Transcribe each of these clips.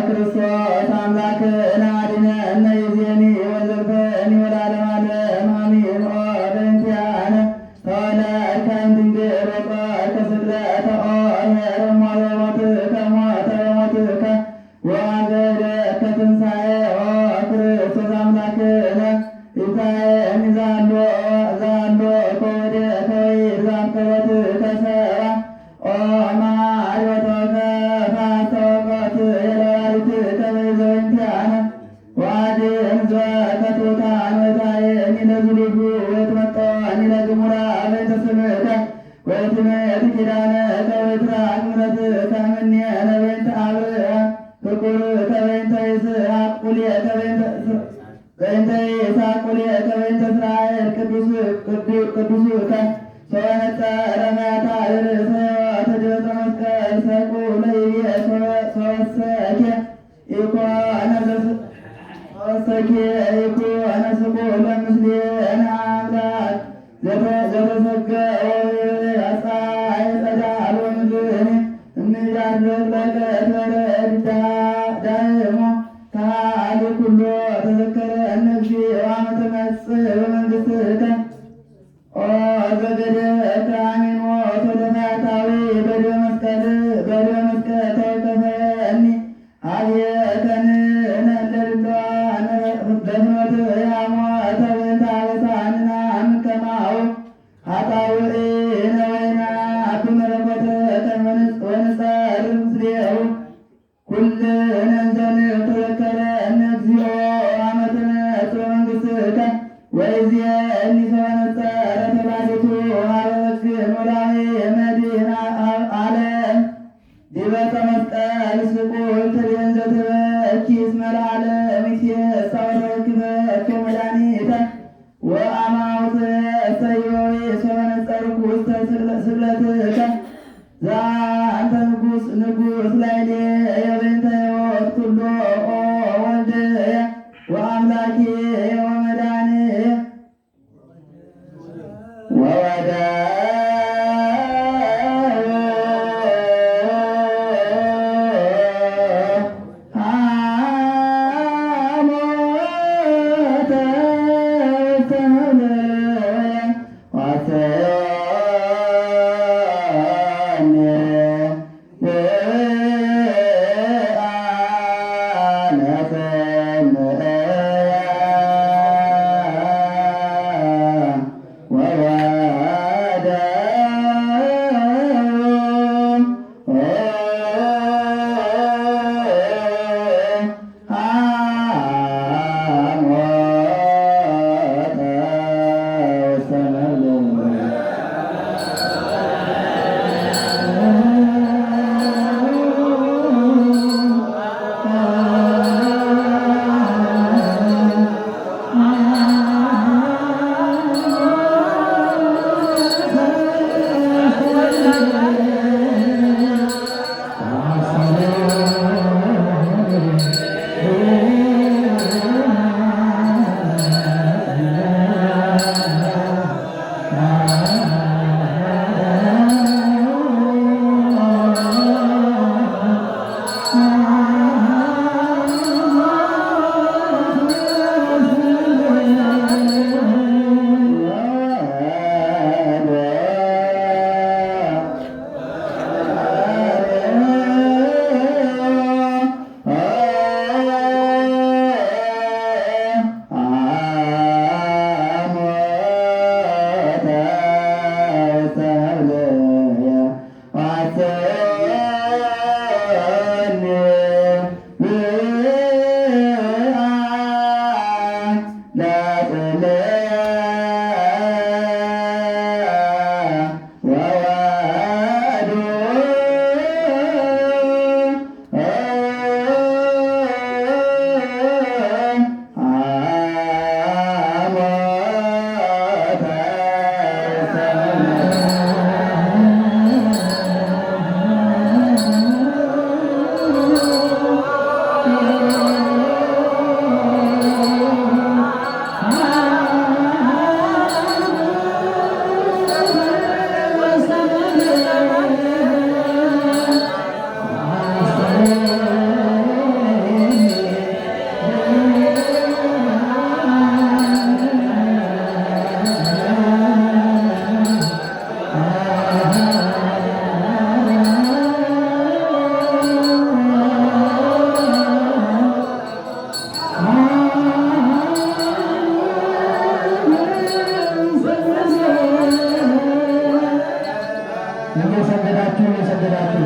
ክርስቶስ አምላክነ አድኅነነ ይእዜኒ ወዘልፈኒ ወለዓለመ ዓለም አሜን። በእንቲአነ ተወለድከ እምድንግል ወቆምከ ስቅለተ ኄር ሞትከ ሞተ ሞትከ ወአገደከ ትንሣኤ ክርስቶስ አምላክነ ይታየኒ ዛሎ ከወዴከ ወይዛንከወትከ ሰብአ ማርዮቶከ ፋስተወቆት የለዋሪትከ በዘእንቲአነ ወአድኅን ዘከቱታን ወታየኒ ለዝሉፉ ወትመጠዋኒ ለግሙራ በእንተ ስምከ ወትሜት ኪዳነከ ወትራቅ ምሕረትከ እምኔነ በእንተ አብርሃ ፍቁርከ በእንተ ይስሐቅ ቁልኤከ በእንተ ይስሐቅ ቁልኤከ በእንተ እስራኤል ቅዱስከ ሰወነጸረ መያታልል ሰዋዕተ ድኅረ መስቀል ሰቁለ ይቤ ሰወሰኬ ኢኮነ ስቁለ ምስሌነ አምላክ ዘተሰገወ አጻኢ ጸዳል ወምድኅን እምይዳርግ ለቀት በረድ ዳይሞ ካሊ ኩሎ ተዘከረነ እግዚኦ አመ ትመጽእ በመንግሥትከ ዘገደከ አሜን ሞት ወለፈያታዊ በዲበ መስቀል ተወከፈኒ አብየከንእነ ለድሉዋነ በፍኖት ያሞተ በእንተ አበሳንና እምከማሁ ኃጣውኢነ ወይናቱ መለኮተከ ወንጸር ምስሌሁ ኩልነ ዘንተዘከረነ እግዚኦ አመ ትመጽእ በመንግሥትከ ወይእዜኒ ሰወነጸረ ተባሕቲቱ ኀበ ኖላዊ መድኃኔ ዓለም ዲበ መስቀል ስቁል ትቤንዘ ትበኪ እስመ ለዓለም ይትፌሳ ወተወክፈከ መድኃኒተ ወአማውት እሰዮዊ ሰወነጸርኩ ውስተ ስቅለትከ ዘአንተ ንጉሥ ላዕሌየ በእንተ ሕይወት ኩሎ ወልድየ ወአምላኪየ ወመድኃኒየ እየሰገዳችሁ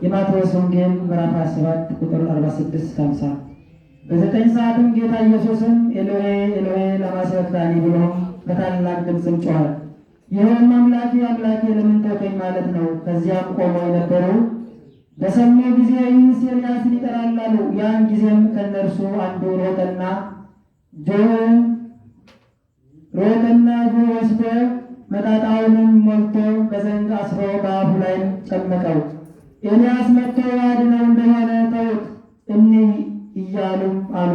የማቴዎስ ወንጌል ምዕራፍ 27 ቁጥር 46-50 በዘጠኝ ሰዓትም ጌታ ኢየሱስም ኤሎሄ ኤሎሄ ለማ ሰበቅታኒ ብሎ በታላቅ ድምፅም ጮኸ። ይህም አምላኬ አምላኬ ለምን ተውከኝ ማለት ነው። ከዚያም ቆመው የነበሩ በሰሙ ጊዜ ይህስ ኤልያስን ይጠራል አሉ። ያን ጊዜም ከእነርሱ አንዱ ሮጠና ወስዶ መጣጣውንም ሞልቶ በዘንግ አስሮ በአፉ ላይ ጨመቀው። ኤልያስ መጥቶ ያድነው እንደሆነ ተውት እንይ እያሉም አሉ።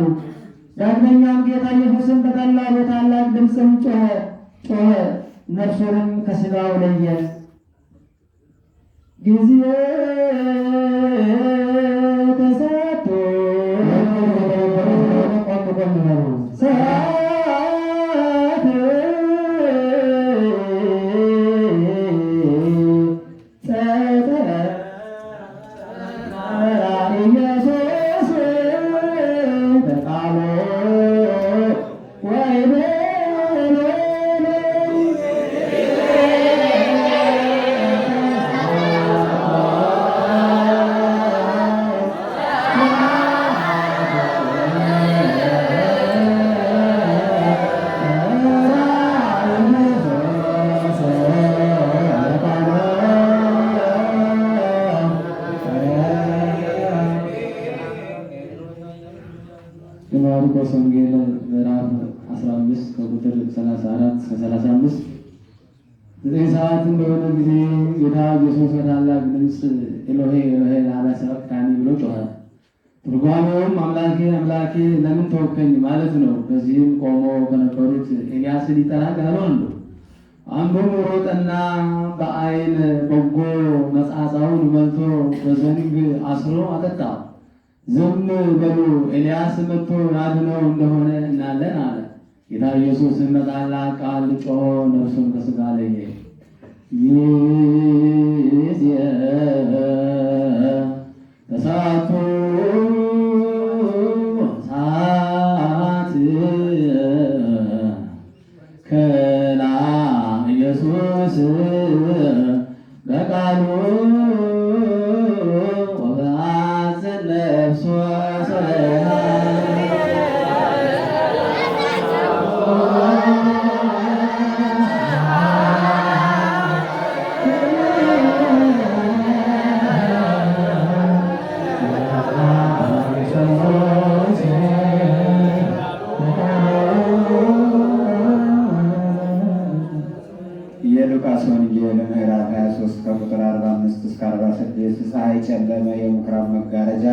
ዳግመኛም ጌታ ኢየሱስም በታላቅ ድምፅም ጮኸ፣ ነፍሱንም ከሥጋው ለየ። ጊዜ ተሰጥቶ የማርቆስ ወንጌል ምዕራፍ 15 ከቁጥር 34-35 ዘጠኝ ሰዓት እንደሆነ ጊዜ ጌታ ኢየሱስ በታላቅ ድምፅ ኤሎሄ ኤሎሄ ለማ ሰበቅታኒ ብሎ ጮኸ። ትርጓሜውም አምላኬ አምላኬ ለምን ተውከኝ ማለት ነው። በዚህም ቆሞ ከነበሩት ኤልያስን ይጠራል ያሉ አንዱም ሮጠና በዓይን በጎ መጻጻውን መልቶ በዘንግ አስሮ አጠጣው። ዝም በሉ ኤልያስ መጥቶ ያድነው እንደሆነ እናለን አለ። ጌታ ኢየሱስ በታላቅ ቃል ጮሆ ነፍሱን ከሥጋ ለየ። ጊዜ ተሰዓቱ ሰዓት ከላ ኢየሱስ በቃሉ የጨለመ የምኩራብ መጋረጃ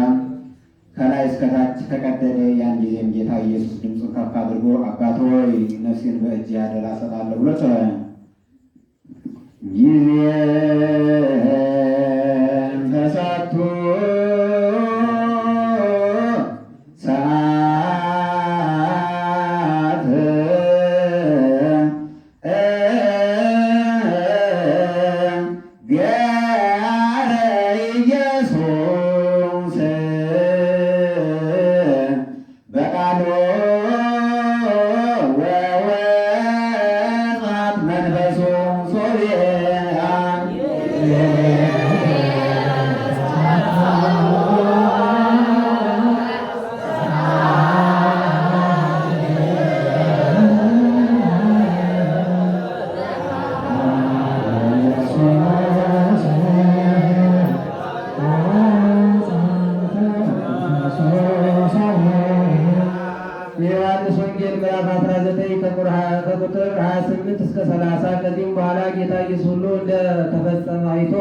ከላይ እስከታች ተቀደደ። ያን ጊዜም ጌታ ኢየሱስ ድምፁን ከፍ አድርጎ አባት ሆይ ነፍሴን በእጅህ አደራ እሰጣለሁ ብሎ ጮኸ። ጊዜ ተሰጥቶ የዮሐንስ ወንጌል ምዕራፍ 19 ከቁጥር 28 እስከ 30። ከዚህም በኋላ ጌታ ኢየሱስ ሁሉ እንደተፈጸመ አይቶ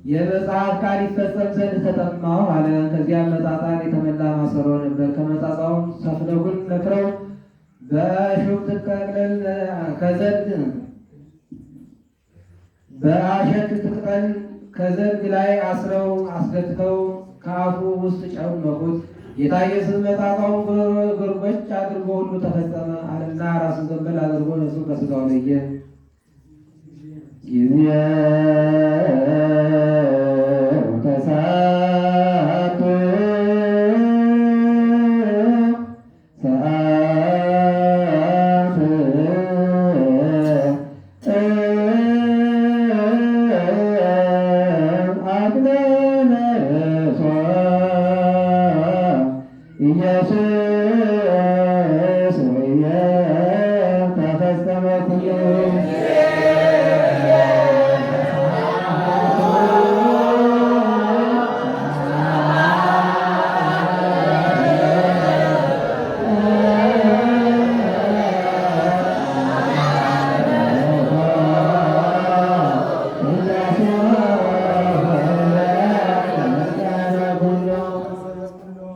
የመጽሐፍ ቃል ይፈጸም ዘንድ ተጠማሁ አለ። ከዚያም መጻጻን የተመላ ማሰሮ ነበር። ከመጻጻውም ሰፍነጉን ነክረው በእሾህ ጥቅልል ከዘንግ ላይ አስረው አስገትተው ከአፉ ውስጥ ጨመቁት። ጌታ ኢየሱስ መጻጻውን ጎርጎጭ አድርጎ ሁሉ ተፈጸመ አለና ራሱን ዘንበል አድርጎ ነፍሱን ከሥጋው ለየ።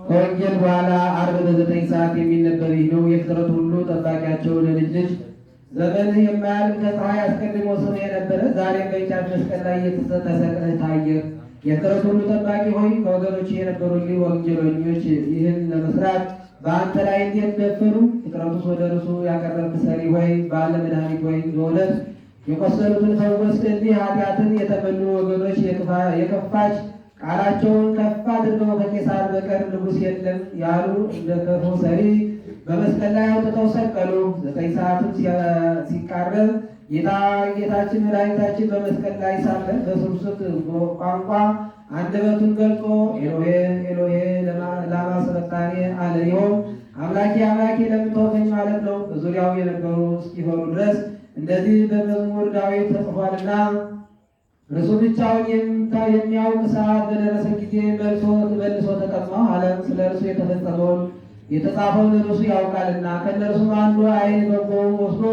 ከወንጌል በኋላ ዓርብ በ9 ሰዓት የሚነበብ ይህ ነው። የፍጥረት ሁሉ ጠባቂያቸው ለልጅ ልጅ ዘመንህ የማያልቅ ከፀሐይ አስቀድሞ ስምህ የነበረ ዛሬም በእንጨት መስቀል ላይ ተሰቅለህ ታየህ። የፍጥረት ሁሉ ጠባቂ ሆይ ከወገኖች የነበሩልህ ወንጀለኞች ይህን ለመስራት በአንተ ላይ እንዴት ደፈሩ? ፍጥረቱስ ወደ እርሱ ያቀረብክ ሰሪ ሆይ ባለ መድኃኒት ሆይ በእውነት የቆሰሉትን ፈወስክልኝ። ኃጢአትን የተመሉ ወገኖች የከፋች ቃላቸውን ከፍ አድርገው ከቄሳር በቀር ንጉሥ የለም ያሉ እንደ ክፉ ሰሪ በመስቀል ላይ አውጥተው ሰቀሉ። 9 ሰዓትም ሲቃረብ ጌታችን መድኃኒታችን በመስቀል ላይ ሳለ በስብስት ቋንቋ አንደበቱን ገልጾ ኤሎሄ ኤሎሄ ላማ ሰበቅታኒ አለ። ይኸውም አምላኬ አምላኬ ለምን ተውከኝ ማለት ነው። በዙሪያው የነበሩ እስኪፈሩ ድረስ እንደዚህ በመዝሙር ዳዊት ተጽፏልና እርሱ ብቻውን የሚያውቅ ሰዓት በደረሰ ጊዜ መልሶ ተጠማሁ አለ። ስለ እርሱ የተፈጸመውን የተጻፈውን እርሱ ያውቃልና። ከእነርሱም አንዱ ዓይን በጎውን ወስዶ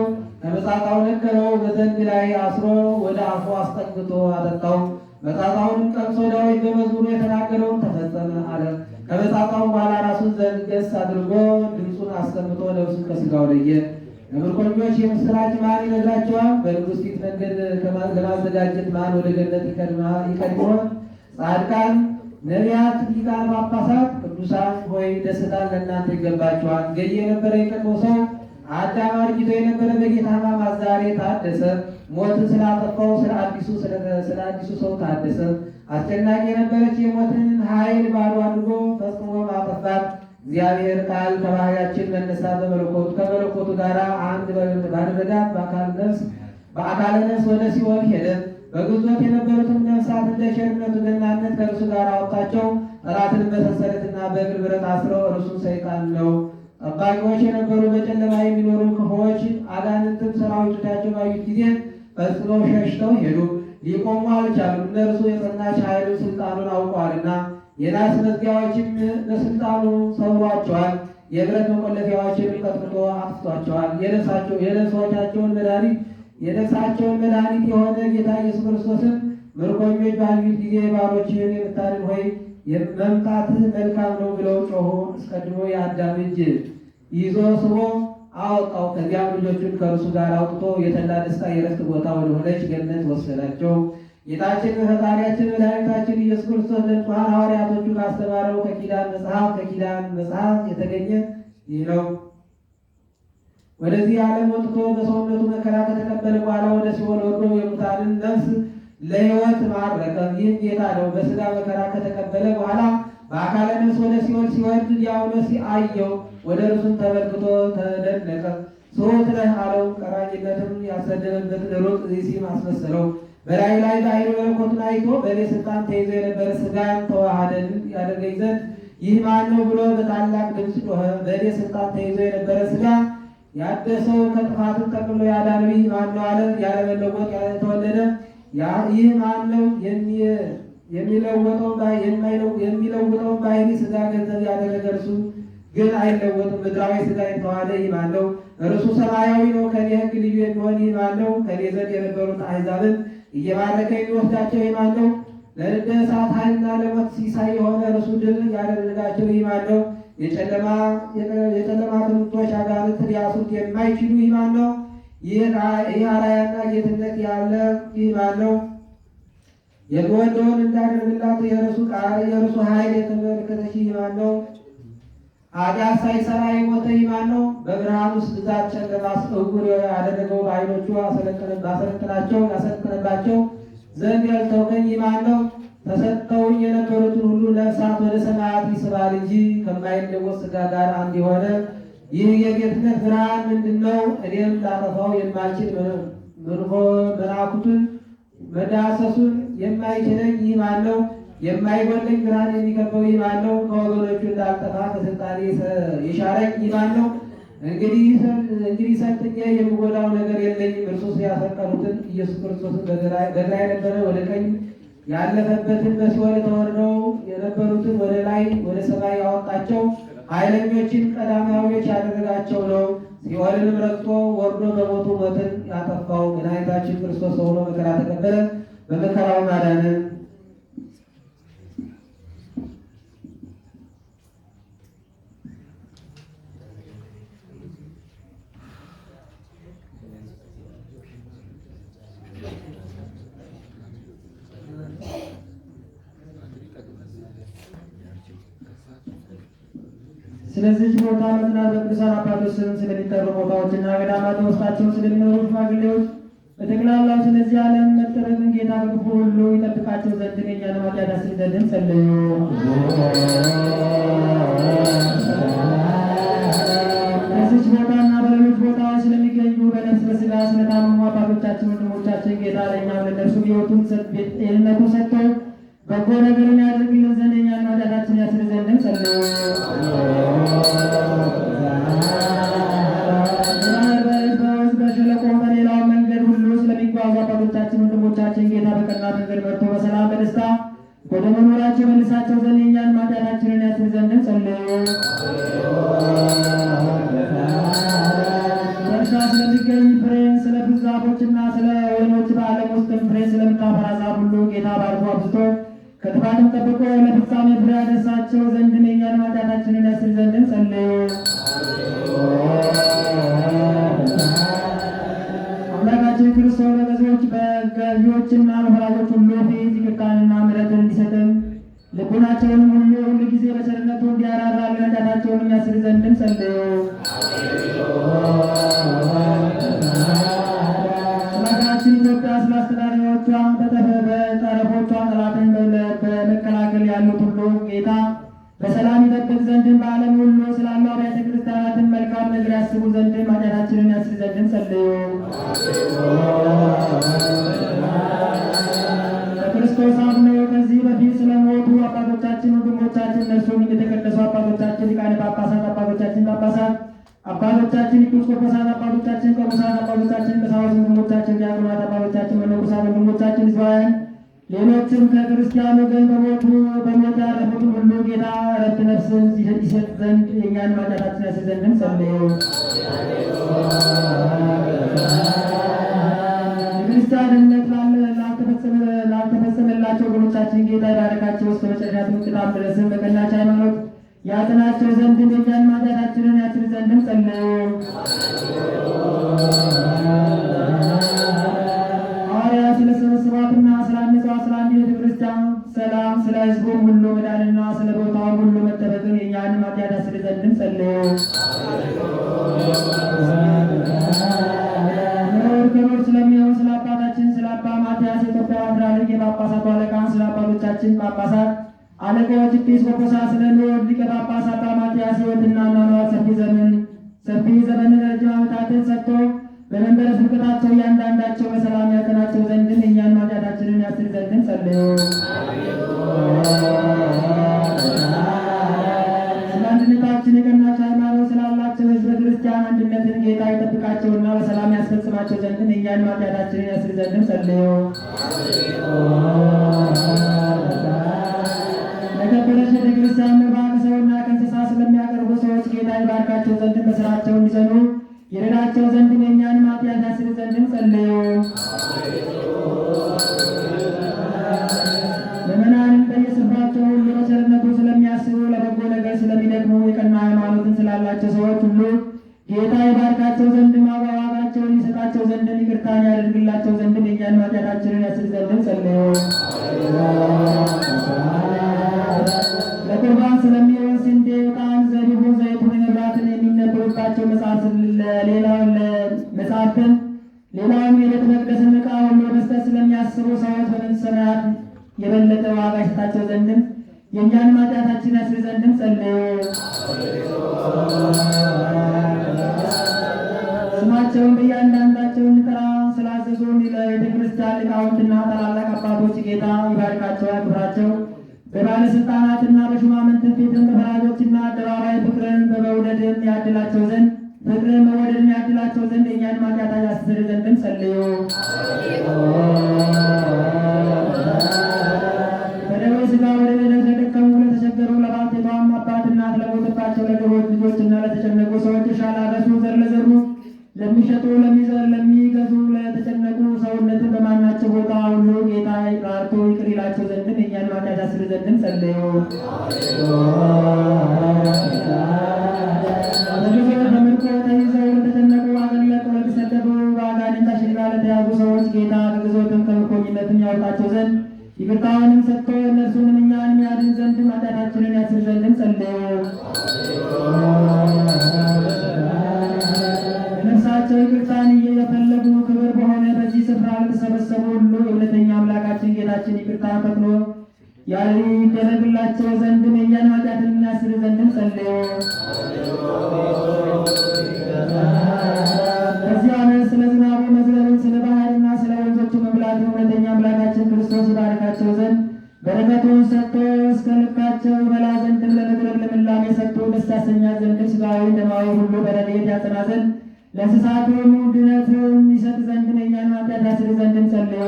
ከመጻጻው ነገረው። በዘንግ ላይ አስሮ ወደ አፉ አስጠግቶ አጠጣው። መጻጻውንም ቀምሶ ዳዊት በመዝሙሩ የተናገረውን ተፈጸመ አለ። ከመጻጻው በኋላ ራሱን ዘንገስ አድርጎ ድምፁን አሰምቶ ነፍሱን ከሥጋው ለየ። ለምርኮኞች የምስራች ማን ይነግራቸዋል? በንጉሥ ፊት መንገድ ለማዘጋጀት ማን ወደ ገነት ይቀድም ይሆን? ጻድቃን፣ ነቢያት፣ ሊቃነ ጳጳሳት፣ ቅዱሳን ሆይ ደስታን ለእናንተ ይገባቸዋል። ገዢ የነበረ የቀድሞ ሰው አዳም አርጅቶ የነበረ በጌታ ሕማማት ዛሬ ታደሰ። ሞትን ስላጠፋው ስለ አዲሱ ሰው ታደሰ። አስጨናቂ የነበረች የሞትን ኃይል ባዶ አድርጎ ፈጽሞ ማጠፋት። እግዚአብሔር ቃል ከባህሪያችን መነሳት ከመለኮቱ ጋር አንድ ባደረጋት በአካለ ነፍስ ወደ ሲኦል ሄደ። በግዞት የነበሩትን ነፍሳት እንደ ቸርነቱ ገናነት ከእርሱ ጋር አወጣቸው። ጠላትን በሰንሰለትና በእግር ብረት አስረው እርሱን ሰይጣን ነው ጠባቂዎች የነበሩ በጨለማ የሚኖሩ ክፉዎች አጋንንትም ሰራዊቶቻቸው ባዩት ጊዜ ፈጽመው ሸሽተው ሄዱ። ሊቆሙ አልቻሉም። እነርሱ የጸናች ኃይሉን ስልጣኑን አውቀዋልና። የናስ መዝጊያዎችም በስልጣኑ ሰብሯቸዋል። የብረት መቆለፊያዎችን ቀጥቅጦ አጥፍቷቸዋል። የነፍሳቸውን መድኃኒት የሆነ ጌታ ኢየሱስ ክርስቶስን ምርኮኞች ባዩት ጊዜ ባሮችህን የምታድን ሆይ መምጣትህ መልካም ነው ብለው ጮኹ። አስቀድሞ የአዳም እጅ ይዞ ስቦ አወጣው። ከዚያም ልጆቹን ከእርሱ ጋር አውጥቶ የተድላ ደስታ የዕረፍት ቦታ ወደሆነች ገነት ወሰዳቸው። ጌታችን ፈጣሪያችን መድኃኒታችን ኢየሱስ ክርስቶስ ለንጹሐን ሐዋርያቶቹ ካስተማረው ከኪዳን መጽሐፍ የተገኘ ይህ ነው። ወደዚህ ዓለም ወጥቶ በሰውነቱ መከራ ከተቀበለ በኋላ ወደ ሲኦል ወርዶ የሙታንን ነፍስ ለሕይወት ማረከ። ይህም ጌታ ነው። በሥጋ መከራ ከተቀበለ በኋላ በአካለ ነፍስ ወደ ሲኦል ሲወርድ ዲያብሎስ አየው። ወደ እርሱም ተመልክቶ ተደነቀ። ሶት ነህ አለው። ቀራጭነትም ያሰደበበትን ሩቅ ሲም አስመሰለው። በላይ ላይ በኃይለ መለኮቱን አይቶ በእኔ ስልጣን ተይዞ የነበረ ሥጋን ተዋሃደን ያደርገኝ ዘንድ ይህ ማን ነው ብሎ በታላቅ ድምፅ ጮኸ። በእኔ ስልጣን ተይዞ የነበረ ሥጋ ያደሰው ከጥፋትን ጠቅሎ ያዳነው ይህ ማን ነው አለ። ያለመለወጥ የተወለደ ይህ ማን ነው? የሚለውጠውን ባህሪ ሥጋ ገንዘብ ያደረገ እርሱ ግን አይለወጥም። ምድራዊ ሥጋ የተዋሃደ ይህ ማን ነው? እርሱ ሰማያዊ ነው። ከኔ ሕግ ልዩ የሚሆን ይህ ማን ነው? ከኔ ዘንድ የነበሩት አሕዛብን እየባረከ የሚወስዳቸው ይህ ማን ነው? ለንደ እሳት ኃይልና ለሞት ሲሳይ የሆነ እርሱ ድል ያደረጋቸው ይህ ማን ነው? የጨለማ ትምህርቶች አጋንንት ሊያስሩት የማይችሉ ይህ ማን ነው? ይህ አርአያና ጌትነት ያለ ይህ ማን ነው? የምወደውን እንዳደርግላት የእርሱ ኃይል የተመለከተች ይህ ማን ነው? ኃጢአት ሳይሰራ የሞተ ይህ ማን ነው? በብርሃን ውስጥ ብዛት ጨለማ ዕውር ያደረገው በዓይኖቹ ያሰለጠነባቸው ዘንድ ያልተውከኝ ይህ ማን ነው? ተሰጥተውኝ የነበሩትን ሁሉ ነፍሳት ወደ ሰማያት ይስባል እንጂ ከማይለወጥ ሥጋ ጋር አንድ የሆነ ይህ የጌትነት ብርሃን ምንድን ነው? እኔም ላጠፋው የማልችል መናኩቱን መዳሰሱን የማይችለኝ ይህ ማን ነው? የማይጎለኝ ብርሃን የሚከበው ይህ ማን ነው? ከወገኖቹ እንዳልጠፋ ከስልጣኔ የሻረኝ ይህ ማን ነው? እንግዲህ ሰልጥኜ የምጎዳው ነገር የለኝም። እርሱ ያሰቀሉትን ኢየሱስ ክርስቶስን በግራ የነበረ ወደ ቀኝ ያለፈበትን በሲኦል ተወርደው የነበሩትን ወደ ላይ ወደ ሰማይ ያወጣቸው ኃይለኞችን ቀዳማዊዎች ያደረጋቸው ነው። ሲኦልንም ረግጦ ወርዶ በሞቱ ሞትን ያጠፋው መድኃኒታችን ክርስቶስ ሆኖ መከራ ተቀበለ፣ በመከራው ማዳንን። ስለዚህ ቦታ መጽናት በቅዱሳን አባቶች ስም ስለሚጠሩ ቦታዎችና ገዳማት ውስጣቸውን ስለሚኖሩ ሽማግሌዎች በጠቅላላው ስለዚህ ዓለም መጠረግን ጌታ ከክፉ ሁሉ ይጠብቃቸው ዘንድ የእኛን ኃጢአት ያስተሰርይልን ጸልዩ። በዚች ቦታና በሌሎች ቦታዎች ስለሚገኙ በነፍስ በሥጋ ስለታመሙ አባቶቻችን ወንድሞቻችን ጌታ ለእኛም ለእነርሱም ጤንነቱን ሰጥቶ በጎ ነገርን ያደርግልን ዘንድ የእኛን ኃጢአታችንን ያስር ዘንድም ጸልዩ። በሸለቆ በሌላው መንገድ ሁሉ ስለሚጓዙ አባቶቻችን ወንድሞቻችን ጌታ በቀና መንገድ መርቶ በሰላም በደስታ ወደ መኖራቸው መልሳቸው ዘንድ የእኛን ኃጢአታችንን ያስር ዘንድም ጸልዩ። በእርሻ ስለሚገኝ ፍሬን ስለ ብዙ ዛፎችና ስለ ወይኖች በዓለም ውስጥም ፍሬ ስለምታፈራ ዛፍ ሁሉ ጌታ ባርኮ አብዝቶ ከጥፋትም ጠብቆ ለፍጻሜ ፍሬ ያደርሳቸው ዘንድ የእኛን ኃጢአታችንን ያስር ዘንድም ጸልዩ። አምላካችን ክርስቶስ በገዢዎችና በፈራጆች ሁሉ ፊት ይቅርታንና ምሕረትን እንዲሰጥን ልቡናቸውንም ሁሉ ጊዜ በቸርነቱ እንዲያራራልን ኃጢአታቸውንም ያስር ዘንድም ጸልዩ። ሀገራችን ኢትዮጵያ ስለ አስተዳዳሪዎቿ በጠረፎቿ ጠላትን በመከላከል ያሉት ሁሉ ጌታ በሰላም ይጠብቅ ዘንድን በዓለም ሁሉ ስላሉ አብያተ ክርስቲያናትን መልካም ነገር ያስቡ ዘንድን ኃጢአታችንን ያስር ዘንድን ጸልዩ። በክርስቶስ አምነው ከዚህ በፊት ስለሞቱ አባቶቻችን ወንድሞቻችን እነርሱም የተቀደሱ አባቶቻችን ሊቃነ ጳጳሳት አባቶቻችን ጳጳሳት አባቶቻችን ኤጲስቆጶሳት አባቶቻችን ቆሞሳት አባቶቻችን ቀሳውስት ወንድሞቻችን ዲያቆናት አባቶቻችን መነኮሳት ወንድሞቻችን ሕዝባውያን ሌሎችም ከክርስቲያን ወገን በሞት ያረፉትን ሁሉ ጌታ ዕረፍተ ነፍስን ይሰጥ ዘንድ የእኛን ኃጢአታችንን ያስር ዘንድም ጸልዩ። የክርስቲያን እምነት ላልተፈጸመ አባቶቻችን ጌታ ይባርካቸው፣ እስከ መጨረሻ ትምክህት ድረስም በቀናች ሃይማኖት ያጽናቸው ዘንድ የእኛን ኃጢአታችንን ያስር ዘንድም ጸልዩ። ሐዋርያት ስለሰበሰቧትና ስላነጿት ስለ አንዲት ቤተ ክርስቲያን ሰላም፣ ስለ ሕዝቡም ሁሉ መዳንና ስለ ቦታውም ሁሉ መጠበቅን የእኛንም ኃጢአት ያስር ዘንድም ጸልዩ። ክቡር ስለሚሆን ስለ አባታችን ስለ አባ ማትያስ የኢትዮጵያ ፓትርያርክ የጳጳሳቱ አለቃ ስለ አባቶቻችን ጳጳሳት አለቃዎች ኤጲስቆጶሳት ስለ ልዑል ሊቀ ጳጳስ አባ ማትያስ ሕይወትና አኗኗር ሰፊ ዘመን ረጅም ዓመታትን ሰጥቶ በመንበረ ስብከታቸው እያንዳንዳቸው በሰላም ያጸናቸው ዘንድን እኛን ኃጢአታችንን ያስር ዘንድን ጸልዩ። ስለ አንድነታችን የቀናች ሃይማኖት ስላላቸው ሕዝበ ክርስቲያን አንድነትን ጌታ ይጠብቃቸውና በሰላም ያስፈጽማቸው ዘንድን እኛን ኃጢአታችንን ያስር ዘንድን ጸልዩ። ለከበረች ቤተ ክርስቲያን መባ ከሰውና ከእንስሳ ስለሚያቀርቡ ሰዎች ጌታ ይባርካቸው ዘንድን በስራቸው እንዲጸኑ ይረዳቸው ዘንድን የእኛንም ኃጢአት ያስር ዘንድን ጸልዩ። ምዕመናንን በየስፍራቸው ሁሉ በቸርነቱ ስለሚያስቡ ለበጎ ነገር ስለሚደክሙ የቀና ሃይማኖትን ስላላቸው ሰዎች ሁሉ ጌታ ይባርካቸው ዘንድን ዋጋቸውን ይሰጣቸው ዘንድን ይቅርታን ያደርግላቸው ዘንድን የእኛን ኃጢአታችንን ያስር ዘንድን ጸልዩ። ለቁርባን ስለሚሆን ስንዴ፣ ዕጣን፣ ዘቢቡን፣ ዘይቱን፣ መብራትን የሚነበሩባቸው መጽሐፍትን ሌላውን የቤተ መቅደስን ዕቃ ሁሉ መስጠት ስለሚያስቡ ሰዎች በመንግሥተ ሰማያት የበለጠ ዋጋ ይሰጣቸው ዘንድም የእኛንም ኃጢአታችን ያስር ዘንድም ጸልዩ። ስማቸውን በእያንዳንዳቸው እንጠራ ስላዘዙን ለቤተ ክርስቲያን ሊቃውንትና ታላላቅ አባቶች ጌታ ይባርካቸው ያክብራቸው። በባለስልጣናትና በሹማምንት ፊትም በፈራጆችና አደባባይ ፍቅርን በመውደድም ያድላቸው ዘንድ የእኛን ኃጢአት ያስር ዘንድም ጸልዩ። በደዌ ሥጋ ወደ ቤት ለተደከሙ ለተቸገሩ ለባልቴቷም አባት እናት ለሞተባቸው ለድሆች ልጆችና ለተጨነቁ ሰዎች እርሻ ላረሱ ዘር ለዘሩ ለሚሸጡ ለሚገዙ ለተጨነቁ ሰውነትን በማናቸው ቦታ ሁሉ ጌታ ራርቶ ይቅር ይላቸው ዘንድን የእኛን ኃጢአት ያስር ዘንድን ጸልዩ። በምርኮ ተይዘው ለተጨነቁ አገር ለቀው ለተሰደዱ በአጋንንት አሽንጋ ለተያዙ ሰዎች ጌታ ከግዞትም ከምርኮኝነትም ያወጣቸው ዘንድ ይቅርታውንም ሰጥቶ እነርሱንም እኛንም ያድን ዘንድም ኃጢአታችንን ያስር ዘንድን ጸልዩ። ነፍሳቸው ይቅርታን እየፈለጉ ክብር በሆነ በዚህ ስፍራ ለተሰበሰቡ ሁሉ የእውነተኛ አምላካችን ጌታችን ይቅርታ ፈጥኖ ይደረግላቸው ዘንድም የእኛን ኃጢአትን ያስር ዘንድም ጸልዩ። በዚህ ዓመት ስለ ዝናቡ መዝነብን ስለ ባህርና ስለ ወንዞቹ መብላት እውነተኛ አምላካችን ክርስቶስ ይባርካቸው ዘንድ በረከቱን ሰጥቶ እስከ ልካቸው ይበላ ዘንድም ለምድር ልምላሜ ሰጥቶ ደስ ያሰኛት ዘንድም ሥጋዊ ደማዊ ሁሉ በረድኤት ያጸና ዘንድ ለእንስሳቱም ድነትም ይሰጥ ዘንድም የእኛን ኃጢአት ያስር ዘንድም ጸልዩ።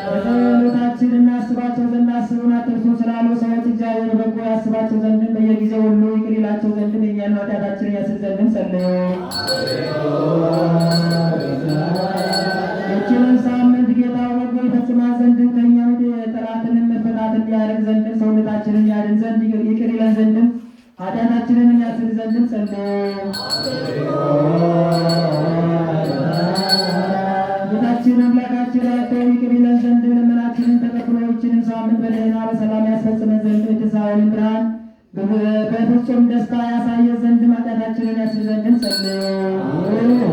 በጸሎታችን እናስባቸው ዘንድ አስቡን አትርሱን ስላሉ ሰዎች እግዚአብሔር በጎ ያስባቸው ዘንድም በየጊዜው ሁሉ ይቅር ይላቸው ዘንድም የእኛን ኃጢአታችንን ያስር ዘንድም ጸልዩ። ይህችንን ሳምንት ጌታ በጎ ይፈጽማት ዘንድም ከእኛም ጠላትንም መፈታት እንዲያደርግ ዘንድም ሰውነታችንን ያድን ዘንድ ይቅር ይለን ዘንድም ኃጢአታችንን ያስር ዘንድም ጸልዩ። ጌታችን አምላካችን ያተው ይቅር ይለን ዘንድ ልመናችንን ተቀብሎ ይህችንን ሳምንት በደህና በሰላም ያስፈጽመን ዘንድ የትንሣኤውን ብርሃን በፍጹም ደስታ ያሳየ ዘንድ ኃጢአታችንን ያስር ዘንድም ጸልዩ።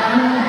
አሜን።